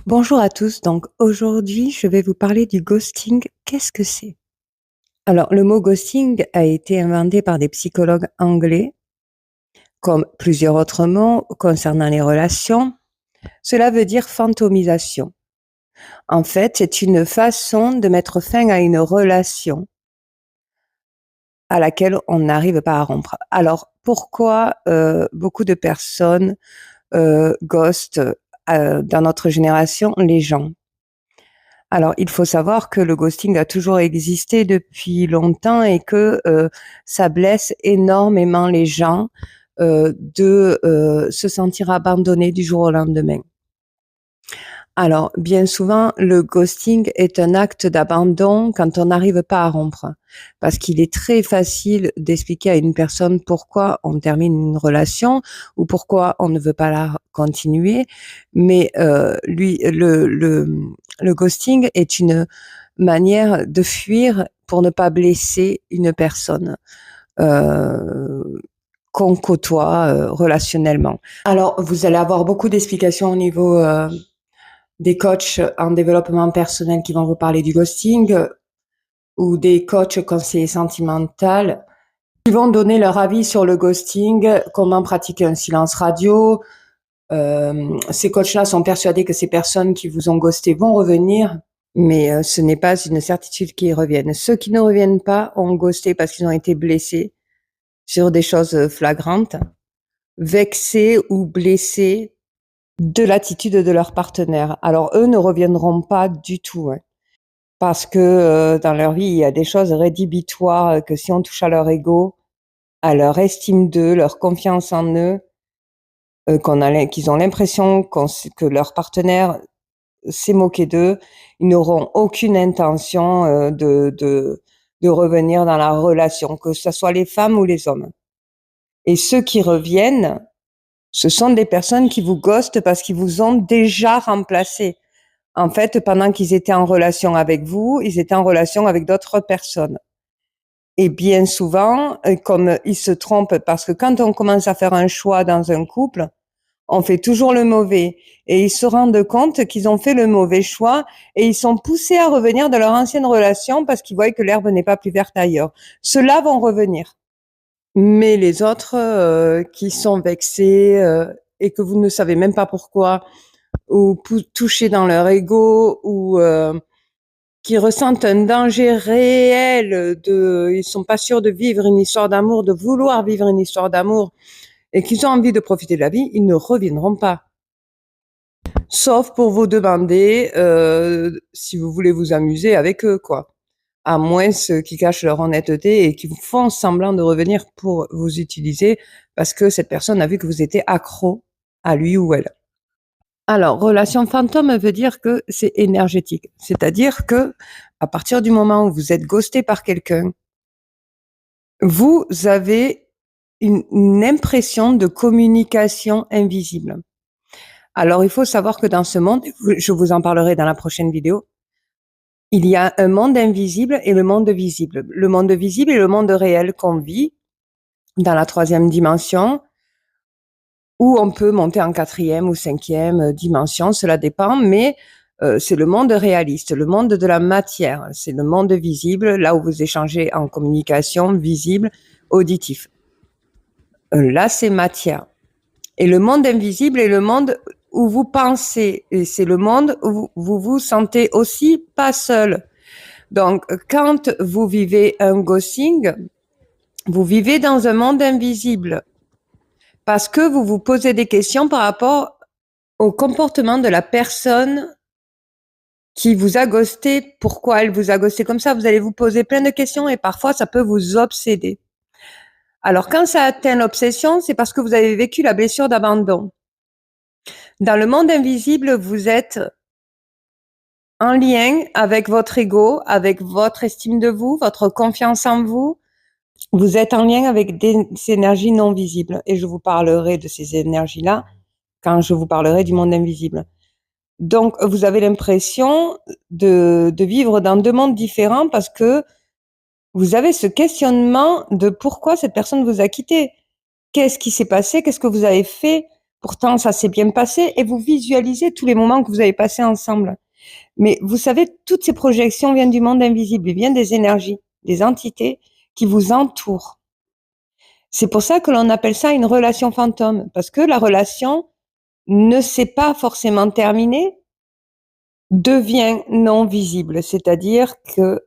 Bonjour à tous, donc aujourd'hui je vais vous parler du ghosting. Qu'est-ce que c'est? Alors le mot ghosting a été inventé par des psychologues anglais, comme plusieurs autres mots concernant les relations. Cela veut dire fantomisation. En fait, c'est une façon de mettre fin à une relation à laquelle on n'arrive pas à rompre. Alors pourquoi beaucoup de personnes ghostent dans notre génération les gens? Alors, il faut savoir que le ghosting a toujours existé depuis longtemps et que, ça blesse énormément les gens, de se sentir abandonnés du jour au lendemain. Alors, bien souvent, le ghosting est un acte d'abandon quand on n'arrive pas à rompre. Parce qu'il est très facile d'expliquer à une personne pourquoi on termine une relation ou pourquoi on ne veut pas la continuer. Mais, le ghosting est une manière de fuir pour ne pas blesser une personne, heu, qu'on côtoie, relationnellement. Alors, vous allez avoir beaucoup d'explications au niveau, des coachs en développement personnel qui vont vous parler du ghosting, ou des coachs conseillers sentimental qui vont donner leur avis sur le ghosting, comment pratiquer un silence radio. Ces coachs-là sont persuadés que ces personnes qui vous ont ghosté vont revenir, mais ce n'est pas une certitude qu'ils reviennent. Ceux qui ne reviennent pas ont ghosté parce qu'ils ont été blessés sur des choses flagrantes, vexés ou blessés de l'attitude de leur partenaire. Alors eux ne reviendront pas du tout, hein, parce que, dans leur vie, il y a des choses rédhibitoires, que si on touche à leur ego, à leur estime d'eux, leur confiance en eux, qu'ils ont l'impression que leur partenaire s'est moqué d'eux, ils n'auront aucune intention, de revenir dans la relation, que ce soit les femmes ou les hommes. Et ceux qui reviennent, ce sont des personnes qui vous ghostent parce qu'ils vous ont déjà remplacé. En fait, pendant qu'ils étaient en relation avec vous, ils étaient en relation avec d'autres personnes. Et bien souvent, comme ils se trompent, parce que quand on commence à faire un choix dans un couple, on fait toujours le mauvais. Et ils se rendent compte qu'ils ont fait le mauvais choix et ils sont poussés à revenir dans leur ancienne relation parce qu'ils voient que l'herbe n'est pas plus verte ailleurs. Ceux-là vont revenir. Mais les autres, qui sont vexés, et que vous ne savez même pas pourquoi, ou touchés dans leur ego, ou qui ressentent un danger réel ils sont pas sûrs de vivre une histoire d'amour, de vouloir vivre une histoire d'amour, et qu'ils ont envie de profiter de la vie, ils ne reviendront pas. Sauf pour vous demander, si vous voulez vous amuser avec eux, quoi. À moins qu'ils cachent leur honnêteté et qu'ils font semblant de revenir pour vous utiliser parce que cette personne a vu que vous étiez accro à lui ou elle. Alors, relation fantôme veut dire que c'est énergétique. C'est-à-dire que, à partir du moment où vous êtes ghosté par quelqu'un, vous avez une impression de communication invisible. Alors, il faut savoir que dans ce monde, je vous en parlerai dans la prochaine vidéo, il y a un monde invisible et le monde visible. Le monde visible est le monde réel qu'on vit dans la 3e dimension, où on peut monter en 4e ou 5e dimension, cela dépend, mais c'est le monde réaliste, le monde de la matière. C'est le monde visible, là où vous échangez en communication visible, auditif. Là, c'est matière. Et le monde invisible est le monde où vous pensez, et c'est le monde où vous vous sentez aussi pas seul. Donc, quand vous vivez un ghosting, vous vivez dans un monde invisible parce que vous vous posez des questions par rapport au comportement de la personne qui vous a ghosté. Pourquoi elle vous a ghosté comme ça? Vous allez vous poser plein de questions et parfois ça peut vous obséder. Alors, quand ça atteint l'obsession, c'est parce que vous avez vécu la blessure d'abandon. Dans le monde invisible, vous êtes en lien avec votre ego, avec votre estime de vous, votre confiance en vous. Vous êtes en lien avec des énergies non visibles et je vous parlerai de ces énergies-là quand je vous parlerai du monde invisible. Donc, vous avez l'impression de vivre dans 2 mondes différents parce que vous avez ce questionnement de pourquoi cette personne vous a quitté. Qu'est-ce qui s'est passé? Qu'est-ce que vous avez fait Pourtant, ça s'est bien passé et vous visualisez tous les moments que vous avez passés ensemble. Mais vous savez, toutes ces projections viennent du monde invisible, viennent des énergies, des entités qui vous entourent. C'est pour ça que l'on appelle ça une relation fantôme, parce que la relation ne s'est pas forcément terminée, devient non visible, c'est-à-dire que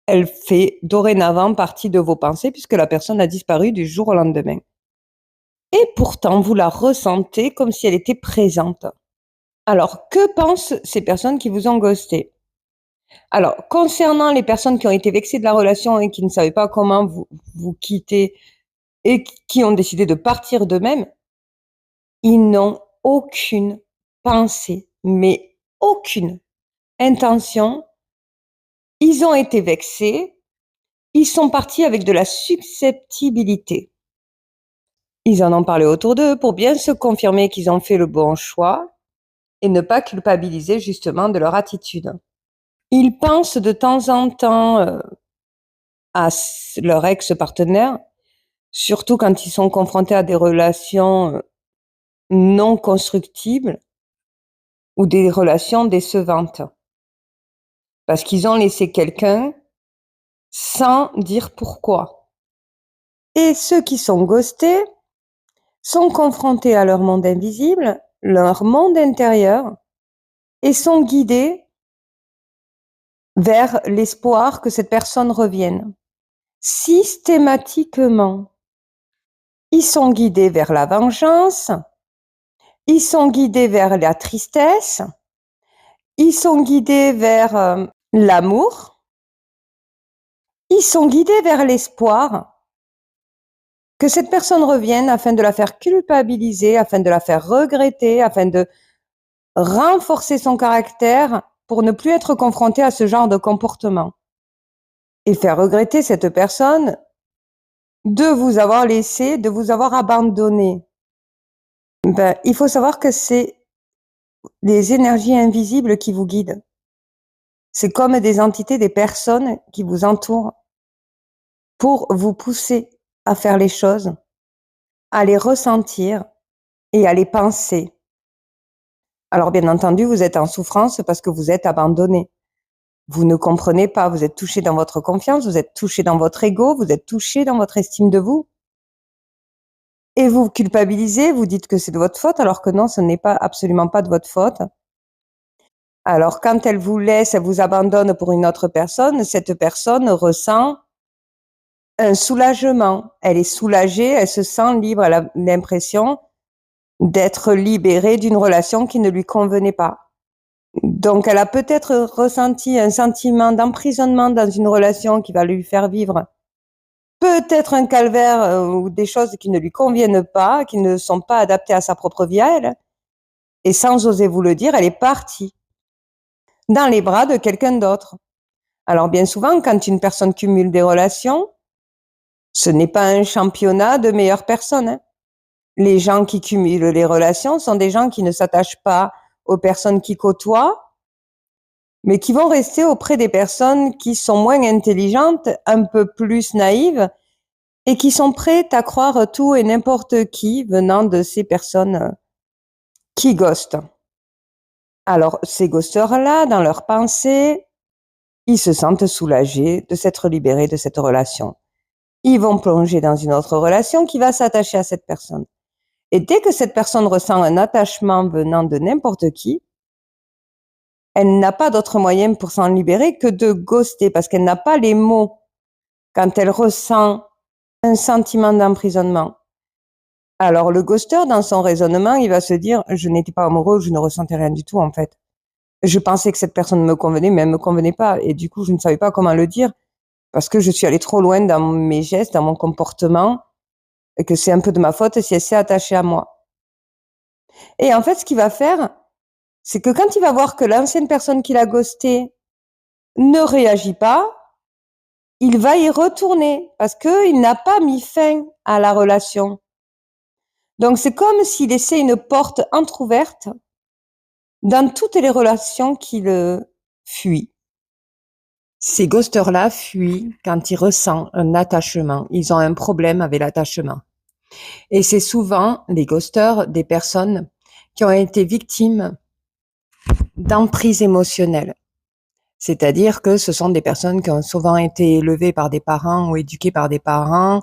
elle fait dorénavant partie de vos pensées puisque la personne a disparu du jour au lendemain. Et pourtant, vous la ressentez comme si elle était présente. Alors, que pensent ces personnes qui vous ont ghosté? Alors, concernant les personnes qui ont été vexées de la relation et qui ne savaient pas comment vous quitter et qui ont décidé de partir d'eux-mêmes, ils n'ont aucune pensée, mais aucune intention. Ils ont été vexés, ils sont partis avec de la susceptibilité. Ils en ont parlé autour d'eux pour bien se confirmer qu'ils ont fait le bon choix et ne pas culpabiliser justement de leur attitude. Ils pensent de temps en temps à leur ex-partenaire, surtout quand ils sont confrontés à des relations non constructibles ou des relations décevantes. Parce qu'ils ont laissé quelqu'un sans dire pourquoi. Et ceux qui sont ghostés sont confrontés à leur monde invisible, leur monde intérieur, et sont guidés vers l'espoir que cette personne revienne. Systématiquement, ils sont guidés vers la vengeance, ils sont guidés vers la tristesse, ils sont guidés vers l'amour, ils sont guidés vers l'espoir que cette personne revienne afin de la faire culpabiliser, afin de la faire regretter, afin de renforcer son caractère pour ne plus être confronté à ce genre de comportement. Et faire regretter cette personne de vous avoir laissé, de vous avoir abandonné. Il faut savoir que c'est des énergies invisibles qui vous guident. C'est comme des entités, des personnes qui vous entourent pour vous pousser à faire les choses, à les ressentir et à les penser. Alors bien entendu, vous êtes en souffrance parce que vous êtes abandonné. Vous ne comprenez pas, vous êtes touché dans votre confiance, vous êtes touché dans votre ego, vous êtes touché dans votre estime de vous. Et vous culpabilisez, vous dites que c'est de votre faute, alors que non, ce n'est pas absolument pas de votre faute. Alors quand elle vous laisse, elle vous abandonne pour une autre personne, cette personne ressent un soulagement. Elle est soulagée, elle se sent libre, elle a l'impression d'être libérée d'une relation qui ne lui convenait pas. Donc elle a peut-être ressenti un sentiment d'emprisonnement dans une relation qui va lui faire vivre peut-être un calvaire ou des choses qui ne lui conviennent pas, qui ne sont pas adaptées à sa propre vie à elle. Et sans oser vous le dire, elle est partie dans les bras de quelqu'un d'autre. Alors bien souvent, quand une personne cumule des relations, ce n'est pas un championnat de meilleures personnes, hein. Les gens qui cumulent les relations sont des gens qui ne s'attachent pas aux personnes qu'ils côtoient, mais qui vont rester auprès des personnes qui sont moins intelligentes, un peu plus naïves, et qui sont prêtes à croire tout et n'importe qui venant de ces personnes qui ghostent. Alors, ces ghosteurs-là, dans leurs pensées, ils se sentent soulagés de s'être libérés de cette relation. Ils vont plonger dans une autre relation qui va s'attacher à cette personne. Et dès que cette personne ressent un attachement venant de n'importe qui, elle n'a pas d'autre moyen pour s'en libérer que de ghoster, parce qu'elle n'a pas les mots quand elle ressent un sentiment d'emprisonnement. Alors le ghoster, dans son raisonnement, il va se dire « je n'étais pas amoureux, je ne ressentais rien du tout en fait. Je pensais que cette personne me convenait, mais elle me convenait pas. Et du coup, je ne savais pas comment le dire parce que je suis allée trop loin dans mes gestes, dans mon comportement, et que c'est un peu de ma faute si elle s'est attachée à moi. » Et en fait, ce qu'il va faire, c'est que quand il va voir que l'ancienne personne qui l'a ghosté ne réagit pas, il va y retourner parce qu'il n'a pas mis fin à la relation. Donc, c'est comme s'il laissait une porte entrouverte dans toutes les relations qu'il fuit. Ces ghosters-là fuient quand ils ressentent un attachement. Ils ont un problème avec l'attachement. Et c'est souvent, les ghosters, des personnes qui ont été victimes d'emprise émotionnelle. C'est-à-dire que ce sont des personnes qui ont souvent été élevées par des parents ou éduquées par des parents,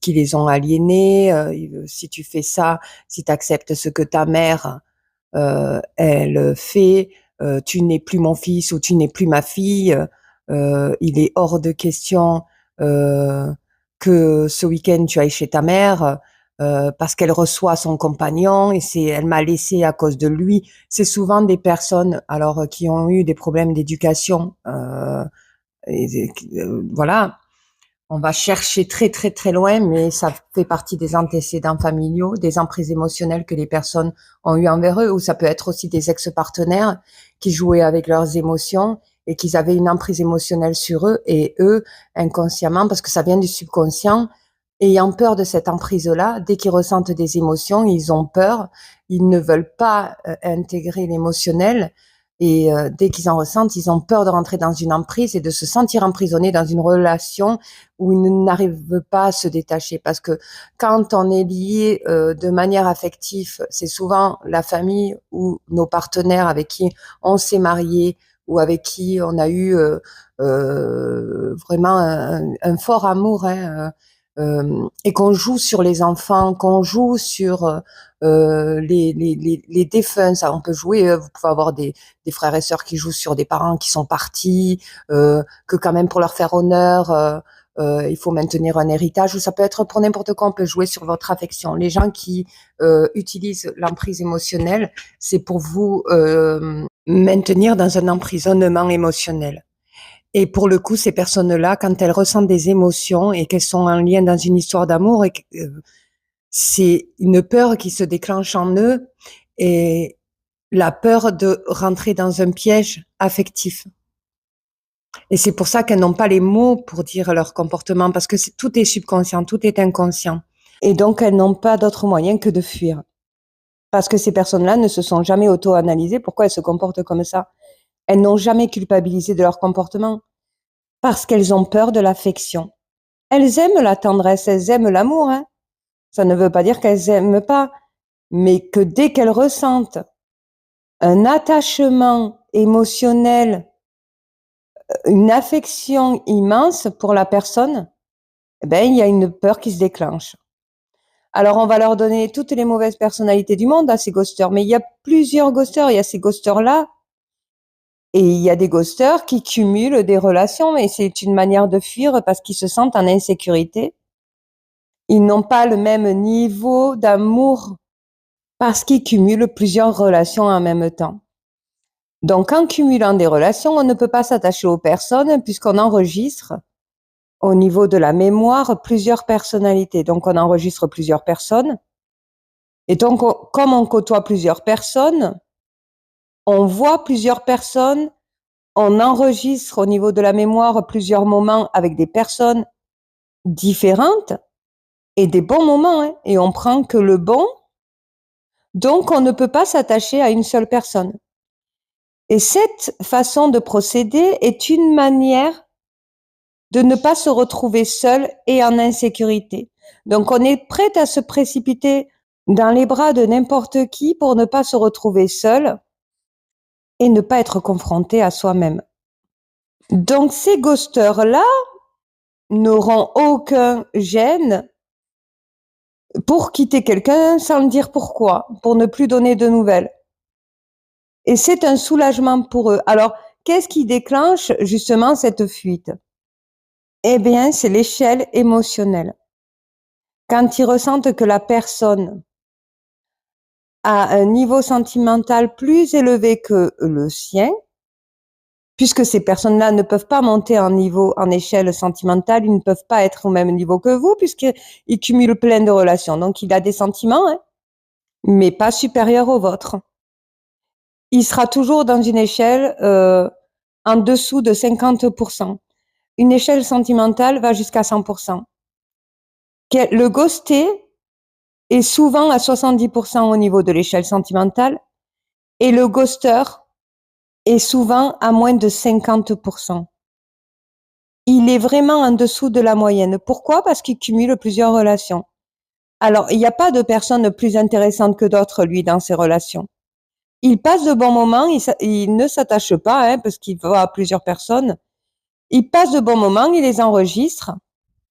qui les ont aliénées. Si tu fais ça, si tu acceptes ce que ta mère, elle fait, tu n'es plus mon fils ou tu n'es plus ma fille. Il est hors de question que ce week-end tu ailles chez ta mère parce qu'elle reçoit son compagnon et elle m'a laissé à cause de lui. C'est souvent des personnes alors qui ont eu des problèmes d'éducation. Voilà, on va chercher très très très loin, mais ça fait partie des antécédents familiaux, des emprises émotionnelles que les personnes ont eu envers eux, ou ça peut être aussi des ex-partenaires qui jouaient avec leurs émotions et qu'ils avaient une emprise émotionnelle sur eux, et eux, inconsciemment, parce que ça vient du subconscient, ayant peur de cette emprise-là, dès qu'ils ressentent des émotions, ils ont peur, ils ne veulent pas intégrer l'émotionnel, et dès qu'ils en ressentent, ils ont peur de rentrer dans une emprise et de se sentir emprisonnés dans une relation où ils n'arrivent pas à se détacher. Parce que quand on est lié de manière affective, c'est souvent la famille ou nos partenaires avec qui on s'est marié ou avec qui on a eu vraiment un fort amour, hein, et qu'on joue sur les enfants, qu'on joue sur les défunts. Ça, on peut jouer, vous pouvez avoir des frères et sœurs qui jouent sur des parents qui sont partis, que quand même pour leur faire honneur, il faut maintenir un héritage, ou ça peut être pour n'importe quoi, on peut jouer sur votre affection. Les gens qui utilisent l'emprise émotionnelle, c'est pour vous maintenir dans un emprisonnement émotionnel. Et pour le coup, ces personnes-là, quand elles ressentent des émotions et qu'elles sont en lien dans une histoire d'amour, et c'est une peur qui se déclenche en eux, et la peur de rentrer dans un piège affectif. Et c'est pour ça qu'elles n'ont pas les mots pour dire leur comportement, parce que tout est subconscient, tout est inconscient. Et donc, elles n'ont pas d'autre moyen que de fuir. Parce que ces personnes-là ne se sont jamais auto-analysées pourquoi elles se comportent comme ça. Elles n'ont jamais culpabilisé de leur comportement. Parce qu'elles ont peur de l'affection. Elles aiment la tendresse, elles aiment l'amour, hein. Ça ne veut pas dire qu'elles aiment pas, mais que dès qu'elles ressentent un attachement émotionnel, une affection immense pour la personne, eh ben, il y a une peur qui se déclenche. Alors, on va leur donner toutes les mauvaises personnalités du monde à ces ghosters, mais il y a plusieurs ghosters. Il y a ces ghosters-là, et il y a des ghosters qui cumulent des relations, mais c'est une manière de fuir parce qu'ils se sentent en insécurité. Ils n'ont pas le même niveau d'amour parce qu'ils cumulent plusieurs relations en même temps. Donc, en cumulant des relations, on ne peut pas s'attacher aux personnes puisqu'on enregistre au niveau de la mémoire plusieurs personnalités. Donc, on enregistre plusieurs personnes. Et donc, comme on côtoie plusieurs personnes, on voit plusieurs personnes, on enregistre au niveau de la mémoire plusieurs moments avec des personnes différentes et des bons moments, hein, et on prend que le bon. Donc, on ne peut pas s'attacher à une seule personne. Et cette façon de procéder est une manière de ne pas se retrouver seul et en insécurité. Donc, on est prêt à se précipiter dans les bras de n'importe qui pour ne pas se retrouver seul et ne pas être confronté à soi-même. Donc, ces ghosters-là n'auront aucun gêne pour quitter quelqu'un sans dire pourquoi, pour ne plus donner de nouvelles. Et c'est un soulagement pour eux. Alors, qu'est-ce qui déclenche justement cette fuite? Eh bien, c'est l'échelle émotionnelle. Quand ils ressentent que la personne a un niveau sentimental plus élevé que le sien, puisque ces personnes-là ne peuvent pas monter en échelle sentimentale, ils ne peuvent pas être au même niveau que vous, puisqu'ils cumulent plein de relations. Donc, il a des sentiments, hein, mais pas supérieurs aux vôtres. Il sera toujours dans une échelle en dessous de 50%. Une échelle sentimentale va jusqu'à 100%. Le ghosté est souvent à 70% au niveau de l'échelle sentimentale et le ghoster est souvent à moins de 50%. Il est vraiment en dessous de la moyenne. Pourquoi? Parce qu'il cumule plusieurs relations. Alors, il n'y a pas de personne plus intéressante que d'autres, lui, dans ses relations. Il passe de bons moments, il ne s'attache pas, hein, parce qu'il voit plusieurs personnes. Il passe de bons moments, il les enregistre.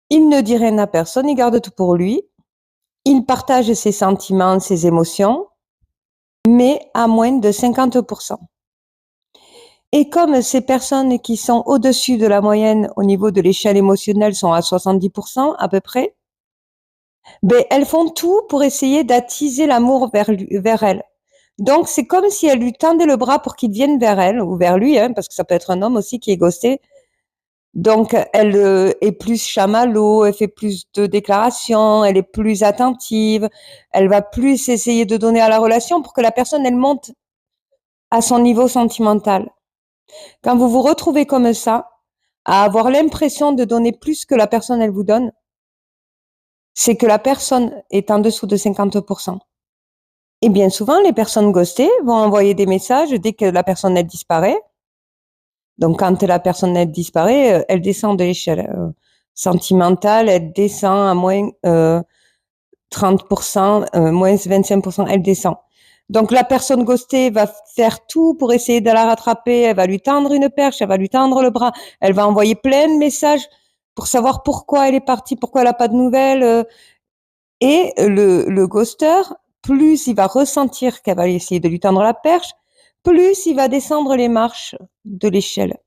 Il ne dit rien à personne, il garde tout pour lui. Il partage ses sentiments, ses émotions, mais à moins de 50%. Et comme ces personnes qui sont au-dessus de la moyenne au niveau de l'échelle émotionnelle sont à 70% à peu près, ben, elles font tout pour essayer d'attiser l'amour vers elles. Donc, c'est comme si elles lui tendaient le bras pour qu'il vienne vers elle, ou vers lui, hein, parce que ça peut être un homme aussi qui est ghosté. Donc, elle est plus chamallow, elle fait plus de déclarations, elle est plus attentive, elle va plus essayer de donner à la relation pour que la personne, elle monte à son niveau sentimental. Quand vous vous retrouvez comme ça, à avoir l'impression de donner plus que la personne, elle vous donne, c'est que la personne est en dessous de 50%. Et bien souvent, les personnes ghostées vont envoyer des messages dès que la personne, elle disparaît. Donc, quand la personne, elle disparaît, elle descend de l'échelle sentimentale, elle descend à moins 30%, moins 25%, elle descend. Donc, la personne ghostée va faire tout pour essayer de la rattraper, elle va lui tendre une perche, elle va lui tendre le bras, elle va envoyer plein de messages pour savoir pourquoi elle est partie, pourquoi elle n'a pas de nouvelles. Et le ghoster, plus il va ressentir qu'elle va essayer de lui tendre la perche, plus il va descendre les marches de l'échelle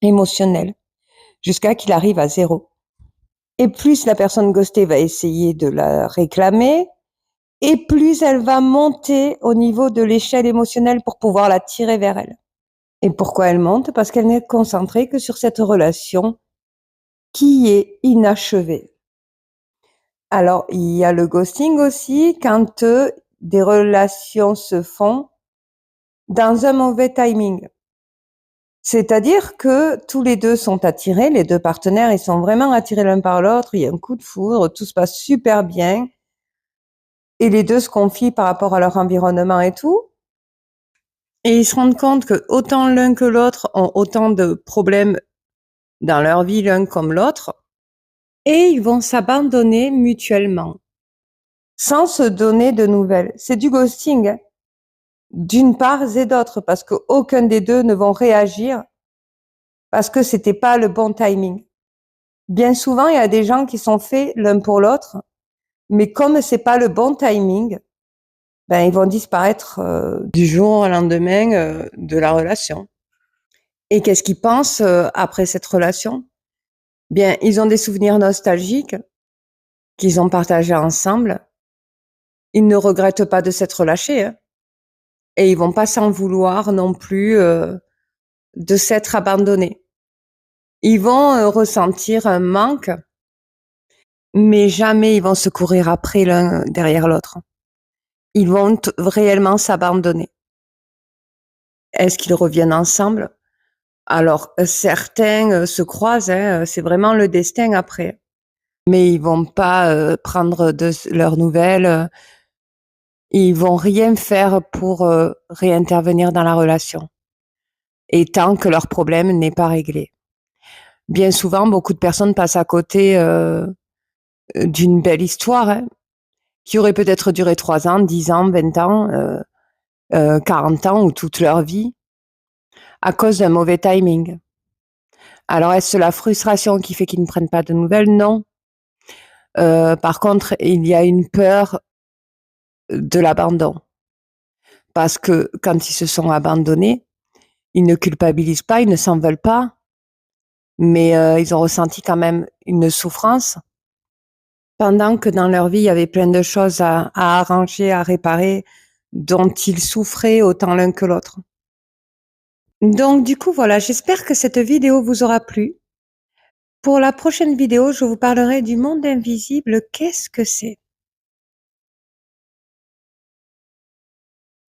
émotionnelle jusqu'à qu'il arrive à 0. Et plus la personne ghostée va essayer de la réclamer, et plus elle va monter au niveau de l'échelle émotionnelle pour pouvoir la tirer vers elle. Et pourquoi elle monte? Parce qu'elle n'est concentrée que sur cette relation qui est inachevée. Alors, il y a le ghosting aussi quand des relations se font dans un mauvais timing. C'est-à-dire que tous les deux sont attirés, les deux partenaires, ils sont vraiment attirés l'un par l'autre, il y a un coup de foudre, tout se passe super bien, et les deux se confient par rapport à leur environnement et tout. Et ils se rendent compte que autant l'un que l'autre ont autant de problèmes dans leur vie, l'un comme l'autre, et ils vont s'abandonner mutuellement, sans se donner de nouvelles. C'est du ghosting, hein, d'une part et d'autre, parce qu'aucun des deux ne vont réagir, parce que c'était pas le bon timing. Bien souvent, il y a des gens qui sont faits l'un pour l'autre, mais comme c'est pas le bon timing, ben ils vont disparaître du jour au lendemain de la relation. Et qu'est-ce qu'ils pensent après cette relation? Bien, ils ont des souvenirs nostalgiques qu'ils ont partagés ensemble. Ils ne regrettent pas de s'être lâchés, hein, et ils vont pas s'en vouloir non plus de s'être abandonnés. Ils vont ressentir un manque, mais jamais ils vont se courir après l'un derrière l'autre. Ils vont réellement s'abandonner. Est-ce qu'ils reviennent ensemble? Alors, certains se croisent, hein, c'est vraiment le destin après. Mais ils vont pas prendre de leurs nouvelles. Ils vont rien faire pour réintervenir dans la relation. Et tant que leur problème n'est pas réglé. Bien souvent, beaucoup de personnes passent à côté d'une belle histoire, hein, qui aurait peut-être duré 3 ans, 10 ans, 20 ans, 40 ans ou toute leur vie, à cause d'un mauvais timing. Alors, est-ce la frustration qui fait qu'ils ne prennent pas de nouvelles? Non. Par contre, il y a une peur de l'abandon. Parce que quand ils se sont abandonnés, ils ne culpabilisent pas, ils ne s'en veulent pas, mais ils ont ressenti quand même une souffrance, pendant que dans leur vie, il y avait plein de choses à arranger, à réparer, dont ils souffraient autant l'un que l'autre. Donc du coup, voilà, j'espère que cette vidéo vous aura plu. Pour la prochaine vidéo, je vous parlerai du monde invisible. Qu'est-ce que c'est?